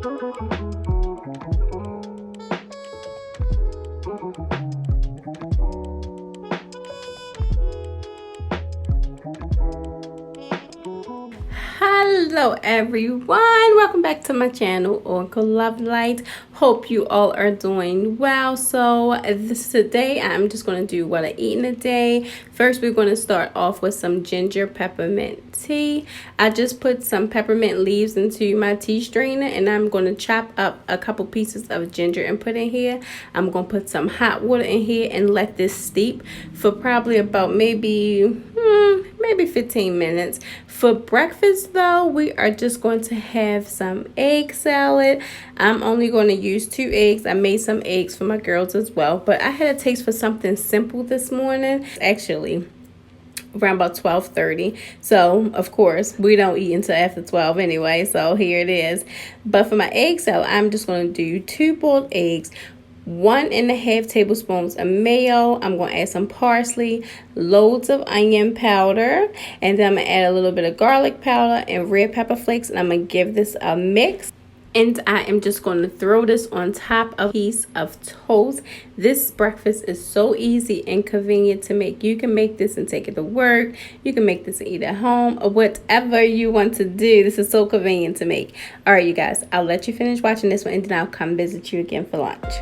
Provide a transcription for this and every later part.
Hello everyone, welcome back to my channel, Uncle Love Light. Hope you all are doing well. So today I'm just going to do what I eat in a day. First, we're going to start off with some ginger peppermint tea. I just put some peppermint leaves into my tea strainer, and I'm going to chop up a couple pieces of ginger and put in here. I'm going to put some hot water in here and let this steep for probably about maybe 15 minutes. For breakfast though, we are just going to have some egg salad. I'm only going to use 2 eggs. I made some eggs for my girls as well, but I had a taste for something simple this morning. Actually, around about 12:30. So of course we don't eat until after 12 anyway, so here it is. But for my egg salad, I'm just going to do 2 boiled eggs, 1.5 tablespoons of mayo. I'm going to add some parsley, loads of onion powder, and then I'm going to add a little bit of garlic powder and red pepper flakes, and I'm going to give this a mix. And I am just going to throw this on top of a piece of toast. This breakfast is so easy and convenient to make. You can make this and take it to work. You can make this and eat at home, or whatever you want to do. This is so convenient to make. All right, you guys, I'll let you finish watching this one, and then I'll come visit you again for lunch.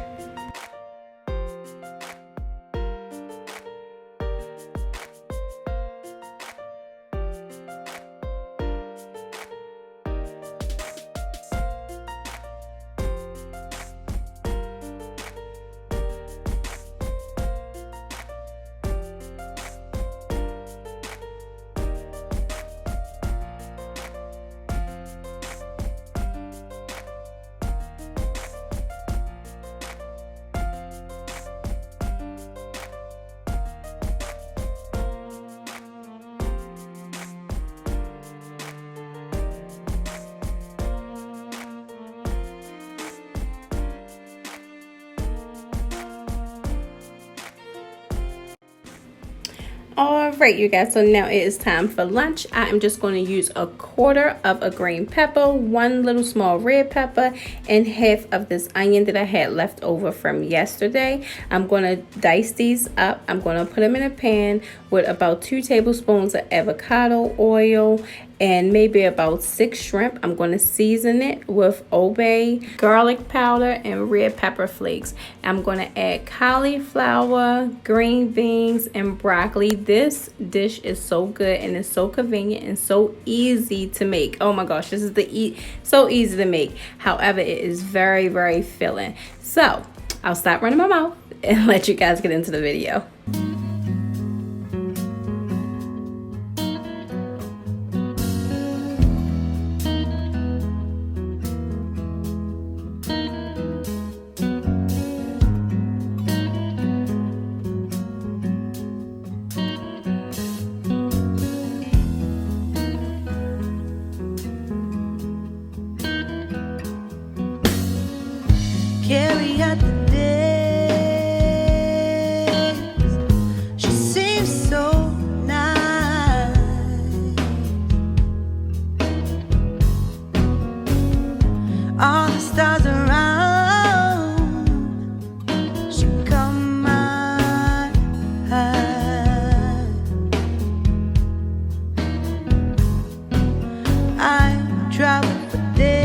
All right, you guys, so now it is time for lunch. I am just going to use 1/4 of a green pepper, 1 little small red pepper, and half of this onion that I had left over from yesterday. I'm going to dice these up. I'm going to put them in a pan with about 2 tablespoons of avocado oil and maybe about 6 shrimp. I'm going to season it with Old Bay, garlic powder, and red pepper flakes. I'm going to add cauliflower, green beans, and broccoli. This dish is so good and it's so convenient and so easy to make. Oh my gosh, this is so easy to make. However, it is very, very filling. So I'll stop running my mouth and let you guys get into the video. Carry out the days. She seems so nice. All the stars around, she caught my eye. I traveled for days.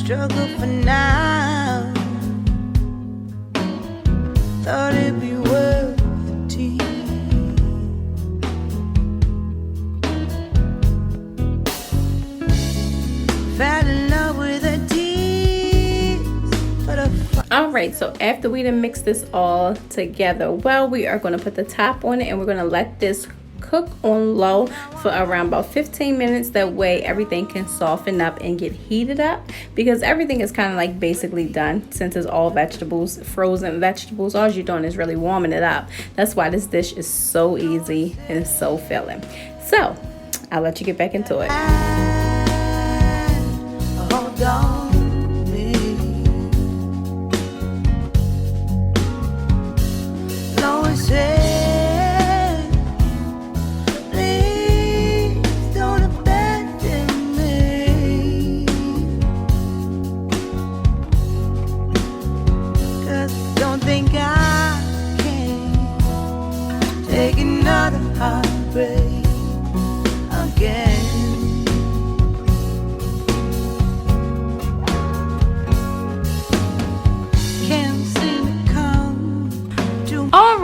Struggle for now. Thought it'd be worth the tea. Fell in love with her tears. All right, so after we done mix this all together, well, we are going to put the top on it, and we're going to let this cook on low for around about 15 minutes. That way everything can soften up and get heated up, because everything is kind of like basically done since it's all vegetables, frozen vegetables. All you're doing is really warming it up. That's why this dish is so easy and so filling. So I'll let you get back into it. Hold on, baby.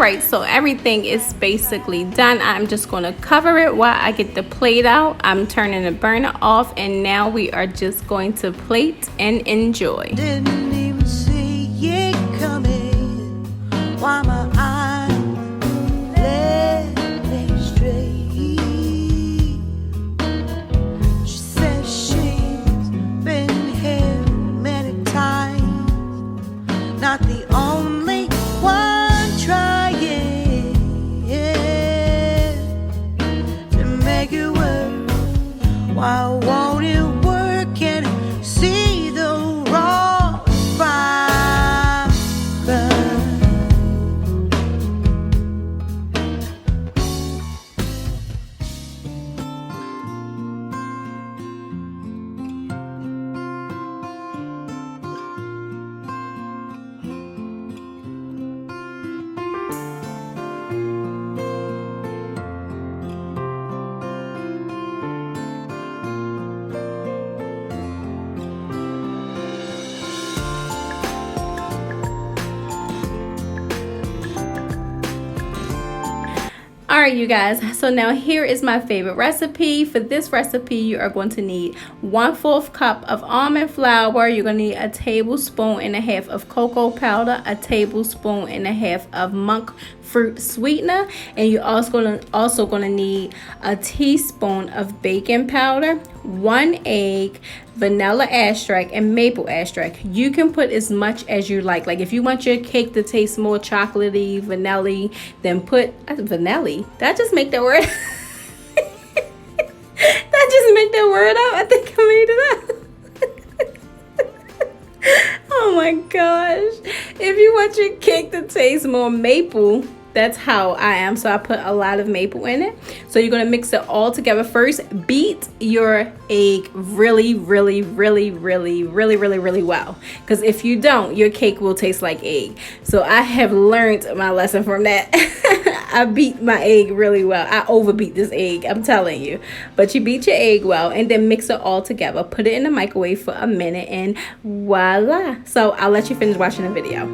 right, so everything is basically done. I'm just going to cover it while I get the plate out. I'm turning the burner off, and now we are just going to plate and enjoy. Didn't even see it coming. Why my eyes led me straight. She says she's been here many times, not the only one trying to make it work. Why won't it work and see the raw fiber? All right, you guys, so now here is my favorite recipe. For this recipe, you are going to need 1/4 cup of almond flour. You're going to need a tablespoon and a half of cocoa powder, a tablespoon and a half of monk fruit sweetener, and you're also going to need a teaspoon of baking powder, 1 egg, vanilla extract, and maple extract. You can put as much as you like. Like if you want your cake to taste more chocolatey, vanilla, then put vanilla. Did I just make that word? Did I just make that word up? I think I made it up. Oh my gosh. If you want your cake to taste more maple, that's how I am. So I put a lot of maple in it. So you're going to mix it all together. First, beat your egg really well. Because if you don't, your cake will taste like egg. So I have learned my lesson from that. I beat my egg really well. I overbeat this egg, I'm telling you. But you beat your egg well and then mix it all together. Put it in the microwave for a minute and voila. So I'll let you finish watching the video.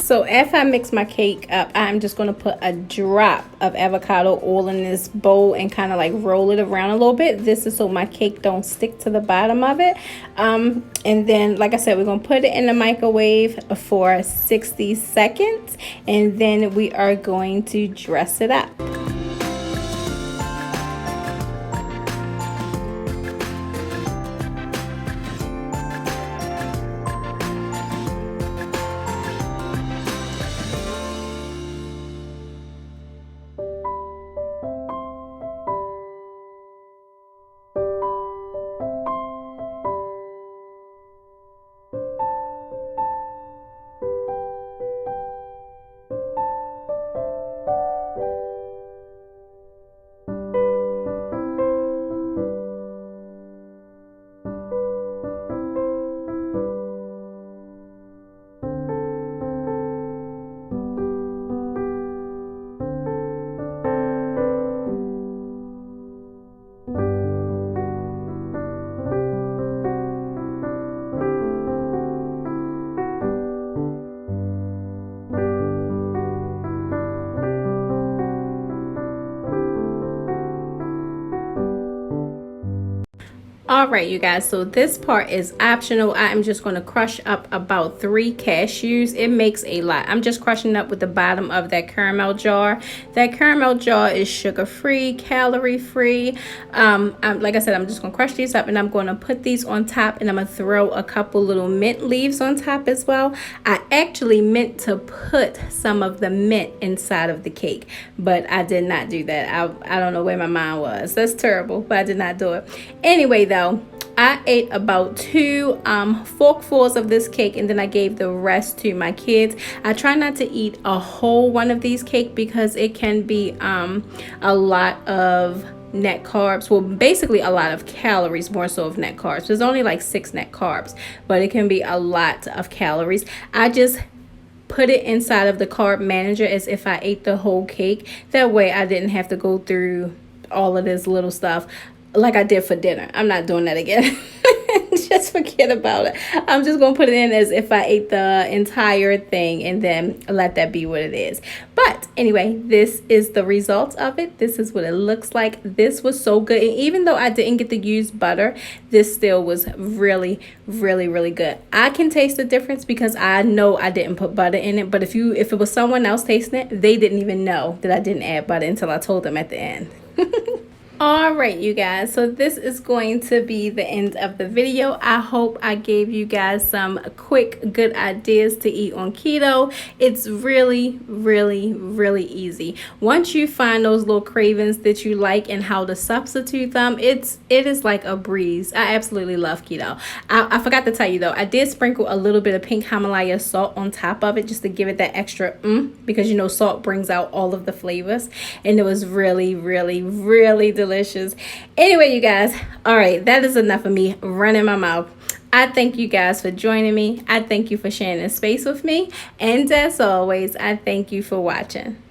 So after I mix my cake up, I'm just going to put a drop of avocado oil in this bowl and kind of like roll it around a little bit. This is so my cake don't stick to the bottom of it. And then, like I said, we're going to put it in the microwave for 60 seconds. And then we are going to dress it up. All right, you guys, so this part is optional. I'm just going to crush up about 3 cashews. It makes a lot. I'm just crushing up with the bottom of that caramel jar. That caramel jar is sugar-free, calorie-free. Like I said, I'm just going to crush these up and I'm going to put these on top, and I'm going to throw a couple little mint leaves on top as well. I actually meant to put some of the mint inside of the cake, but I did not do that. I don't know where my mind was. That's terrible, but I did not do it. Anyway, though, I ate about two forkfuls of this cake, and then I gave the rest to my kids. I try not to eat a whole one of these cake because it can be a lot of net carbs. Well, basically a lot of calories, more so of net carbs. There's only like 6 net carbs, but it can be a lot of calories. I just put it inside of the carb manager as if I ate the whole cake. That way I didn't have to go through all of this little stuff like I did for dinner. I'm not doing that again. Just forget about it. I'm just gonna put it in as if I ate the entire thing and then let that be what it is. But anyway, this is the result of it. This is what it looks like. This was so good, and even though I didn't get to use butter, this still was really, really, really good. I can taste the difference because I know I didn't put butter in it, but if it was someone else tasting it, they didn't even know that I didn't add butter until I told them at the end. All right, you guys, so this is going to be the end of the video. I hope I gave you guys some quick good ideas to eat on keto. It's really, really, really easy. Once you find those little cravings that you like and how to substitute them, it is like a breeze. I absolutely love keto. I forgot to tell you though, I did sprinkle a little bit of pink Himalaya salt on top of it just to give it that extra because you know salt brings out all of the flavors, and it was really, really, really delicious. Anyway, you guys, all right, that is enough of me running my mouth. I thank you guys for joining me. I thank you for sharing this space with me, and as always, I thank you for watching.